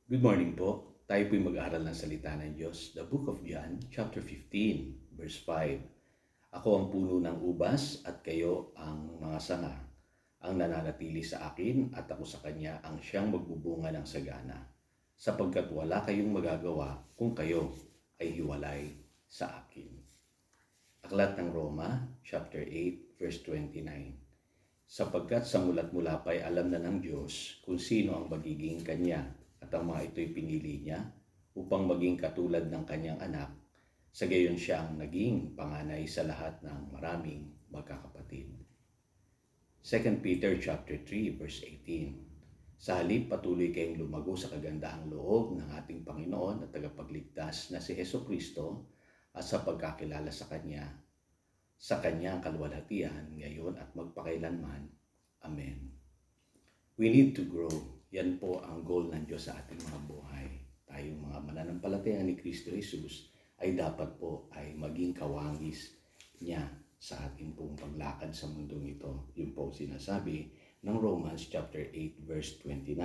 Good morning po. Tayo po'y mag-aaral ng salita ng Diyos. The Book of John, chapter 15, verse 5. Ako ang puno ng ubas at kayo ang mga sanga. Ang nananatili sa akin at ako sa kanya ang siyang magbubunga ng sagana. Sapagkat wala kayong magagawa kung kayo ay hiwalay sa akin. Aklat ng Roma, chapter 8, verse 29. Sapagkat sa mulat mula pa'y alam na ng Diyos kung sino ang magiging kanya at ang mga ito'y pinili niya upang maging katulad ng kanyang anak. Sa gayon siya ang naging panganay sa lahat ng maraming magkakapatid. 2 Peter chapter 3 verse 18. Sa halip patuloy kayong lumago sa kagandahang loob ng ating Panginoon at tagapagligtas na si Hesukristo at sa pagkakilala sa kanyang kaluwalhatian ngayon at magpakailanman. Amen. We need to grow. Yan po ang goal ng Diyos sa ating mga buhay. Tayong mga mananampalataya ni Kristo Jesus ay dapat po ay maging kawangis niya sa ating pong paglakad sa mundong ito. Yun po sinasabi ng Romans chapter 8 verse 29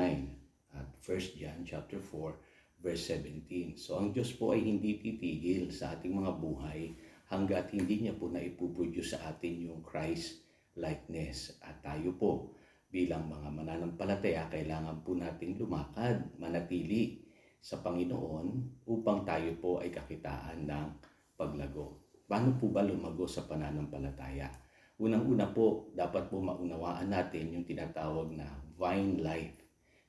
at 1 John chapter 4 verse 17. So ang Diyos po ay hindi titigil sa ating mga buhay hanggat hindi niya po naipuproduce sa atin yung Christ likeness. At tayo po bilang mga mananampalataya, kailangan po nating lumakad, manatili sa Panginoon upang tayo po ay kakitaan ng paglago. Paano po ba lumago sa pananampalataya? Unang-una po, dapat po maunawaan natin yung tinatawag na vine life.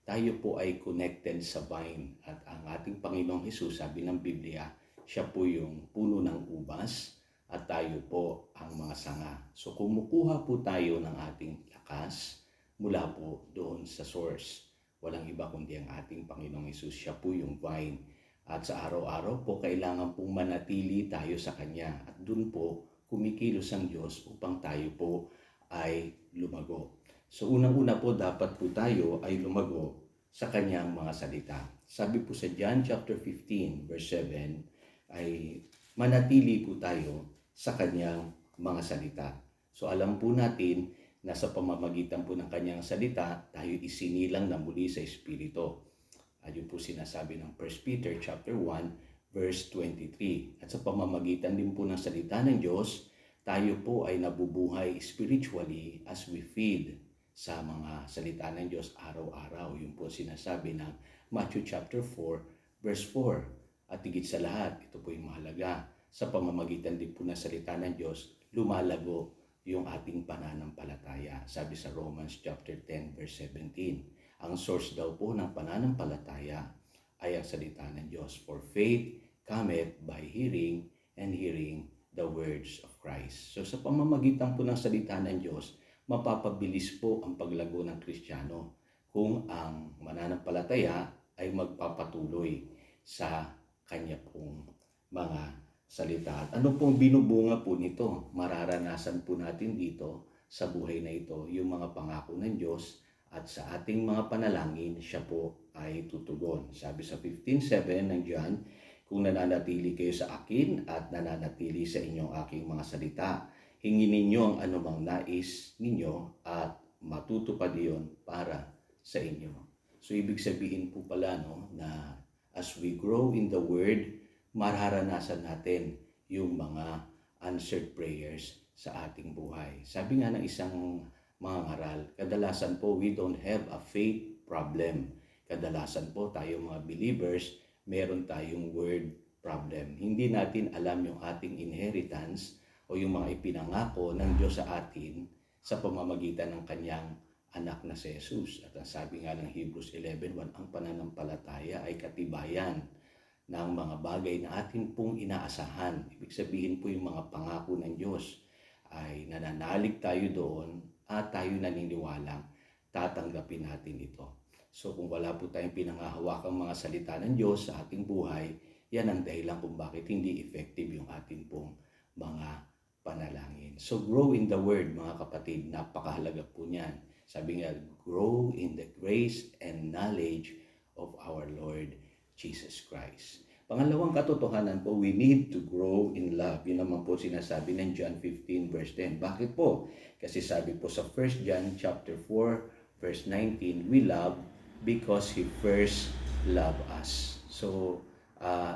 Tayo po ay connected sa vine at ang ating Panginoong Hesus, sabi ng Biblia, siya po yung puno ng ubas at tayo po ang mga sanga. So kumukuha po tayo ng ating lakas mula po doon sa source. Walang iba kundi ang ating Panginoong Hesus. Siya po yung vine. At sa araw-araw po, kailangan pong manatili tayo sa Kanya. At doon po, kumikilos ang Diyos upang tayo po ay lumago. So unang-una po, dapat po tayo ay lumago sa Kanyang mga salita. Sabi po sa John chapter 15, verse 7, ay manatili po tayo sa Kanyang mga salita. So alam po natin na sa pamamagitan po ng kanyang salita, tayo isinilang na muli sa Espiritu. Ayun po sinasabi ng 1 Peter chapter 1 verse 23. At sa pamamagitan din po ng salita ng Diyos, tayo po ay nabubuhay spiritually as we feed sa mga salita ng Diyos araw-araw. Yun po sinasabi ng Matthew chapter 4 verse 4. At higit sa lahat, ito po yung mahalaga, sa pamamagitan din po ng salita ng Diyos, lumalago yung ating pananampalataya. Sabi sa Romans chapter 10 verse 17, ang source daw po ng pananampalataya ay ang salita ng Diyos. For faith cometh by hearing, and hearing the words of Christ. So sa pamamagitan po ng salita ng Diyos, mapapabilis po ang paglago ng Kristiyano kung ang mananampalataya ay magpapatuloy sa kanya pong mga salita. At ano pong binubunga po nito? Mararanasan po natin dito sa buhay na ito yung mga pangako ng Diyos at sa ating mga panalangin, siya po ay tutugon. Sabi sa 15:7 ng John, kung nananatili kayo sa akin at nananatili sa inyong aking mga salita, hingin ninyo ang anumang nais ninyo at matutupad iyon para sa inyo. So ibig sabihin po pala na as we grow in the Word, mararanasan natin yung mga answered prayers sa ating buhay. Sabi nga ng isang mangangaral, kadalasan po we don't have a faith problem. Kadalasan po tayo mga believers, meron tayong word problem. Hindi natin alam yung ating inheritance o yung mga ipinangako ng Diyos sa atin sa pamamagitan ng kanyang anak na si Jesus. At ang sabi nga ng Hebrews 11:1, ang pananampalataya ay katibayan ng mga bagay na atin pong inaasahan. Ibig sabihin po yung mga pangako ng Diyos ay nananalig tayo doon at tayo naniniwalang tatanggapin natin ito. So kung wala po tayong pinangahawakang mga salita ng Diyos sa ating buhay, yan ang dahilan kung bakit hindi effective yung ating pong mga panalangin. So grow in the Word, mga kapatid, napakahalaga po niyan. Sabi nga, grow in the grace and knowledge of our Lord Jesus Christ. Pangalawang katotohanan po, we need to grow in love. Yun naman po sinasabi ng John 15 verse 10. Bakit po? Kasi sabi po sa 1 John chapter 4 verse 19, we love because He first love us. So,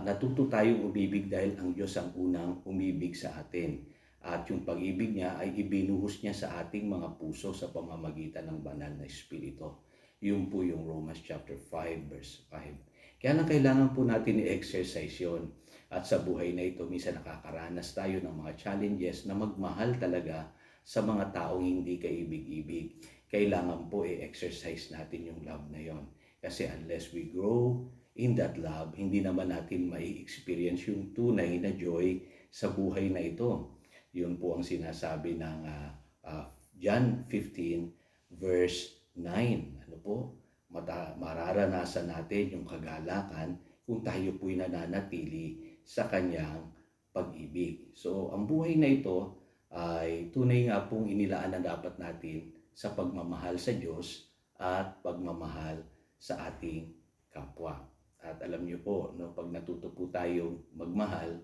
natuto tayong umibig dahil ang Diyos ang unang umibig sa atin. At yung pag-ibig niya ay ibinuhos niya sa ating mga puso sa pamamagitan ng banal na Espiritu. Yun po yung Romans chapter 5 verse 5. Kaya lang kailangan po natin i-exercise yun. At sa buhay na ito, minsan nakakaranas tayo ng mga challenges na magmahal talaga sa mga taong hindi kaibig-ibig. Kailangan po i-exercise natin yung love na yon. Kasi unless we grow in that love, hindi naman natin mai-experience yung tunay na joy sa buhay na ito. Yun po ang sinasabi ng John 15 verse 9. Ano po? Mararanasan natin yung kagalakan kung tayo po'y nananatili sa kanyang pag-ibig. So, ang buhay na ito ay tunay nga pong inilaan na dapat natin sa pagmamahal sa Diyos at pagmamahal sa ating kapwa. At alam niyo po, no, pag natuto po tayong magmahal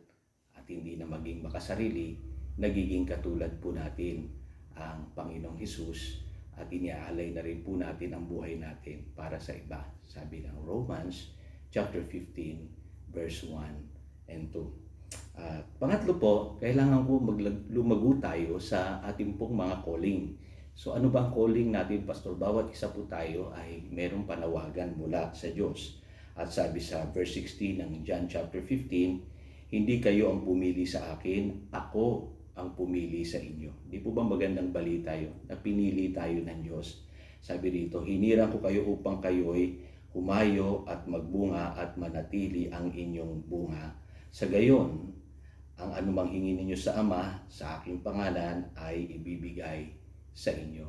at hindi na maging makasarili, nagiging katulad po natin ang Panginoong Hesus at iniaalay na rin po natin ang buhay natin para sa iba. Sabi ng Romans chapter 15 verse 1 and 2. Pangatlo po, kailangan po lumago tayo sa ating pong mga calling. So ano ba ang calling natin, Pastor? Bawat isa po tayo ay merong panawagan mula sa Diyos. At sabi sa verse 16 ng John chapter 15, hindi kayo ang pumili sa akin, ako ang pumili sa inyo. Di po ba magandang balita yun? Na pinili tayo ng Diyos. Sabi rito, hinirang ko kayo upang kayo'y humayo at magbunga at manatili ang inyong bunga. Sa gayon, ang anumang hingin ninyo sa Ama, sa aking pangalan, ay ibibigay sa inyo.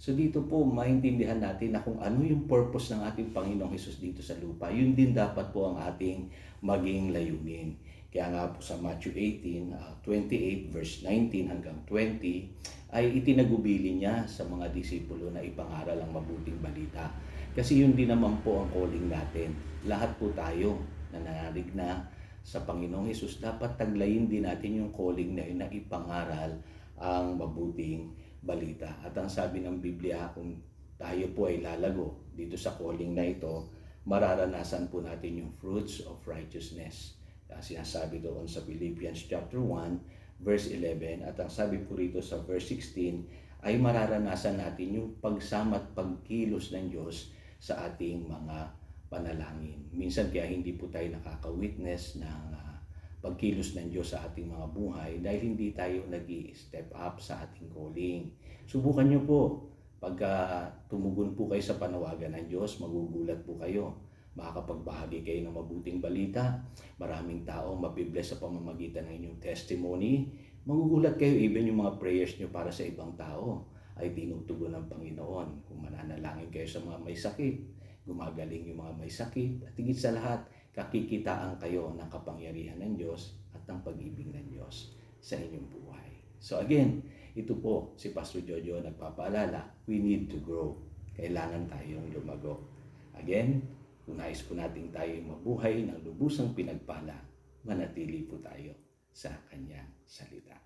So dito po, maintindihan natin na kung ano yung purpose ng ating Panginoong Hesus dito sa lupa, yun din dapat po ang ating maging layunin. Kaya nga po sa Matthew 28 verse 19 hanggang 20, ay itinagubili niya sa mga disipulo na ipangaral ang mabuting balita. Kasi yun din naman po ang calling natin. Lahat po tayo na nanalig na sa Panginoong Hesus, dapat taglayin din natin yung calling na yun na ipangaral ang mabuting balita. At ang sabi ng Biblia, kung tayo po ay lalago dito sa calling na ito, mararanasan po natin yung fruits of righteousness. Sinasabi doon sa Philippians chapter 1 verse 11, at ang sabi po rito sa verse 16 ay mararanasan natin yung pagsama at pagkilos ng Diyos sa ating mga panalangin. Minsan kaya hindi po tayo nakaka-witness ng pagkilos ng Diyos sa ating mga buhay dahil hindi tayo nag-i-step up sa ating calling. Subukan nyo po. Pagka tumugon po kayo sa panawagan ng Diyos, magugulat po kayo. Makakapagbahagi kayo ng mabuting balita. Maraming tao mabibless sa pamamagitan ng inyong testimony. Magugulat kayo, even yung mga prayers nyo para sa ibang tao ay tinutugon ng Panginoon. Kung mananalangin kayo sa mga may sakit, gumagaling yung mga may sakit, at higit sa lahat, kakikitaan kayo ng kapangyarihan ng Diyos at ng pag-ibig ng Diyos sa inyong buhay. So again, ito po si Pastor Jojo nagpapaalala, we need to grow. Kailangan tayong lumago. Again, kung nais po natin tayong mabuhay ng lubusang pinagpala, manatili po tayo sa Kanyang salita.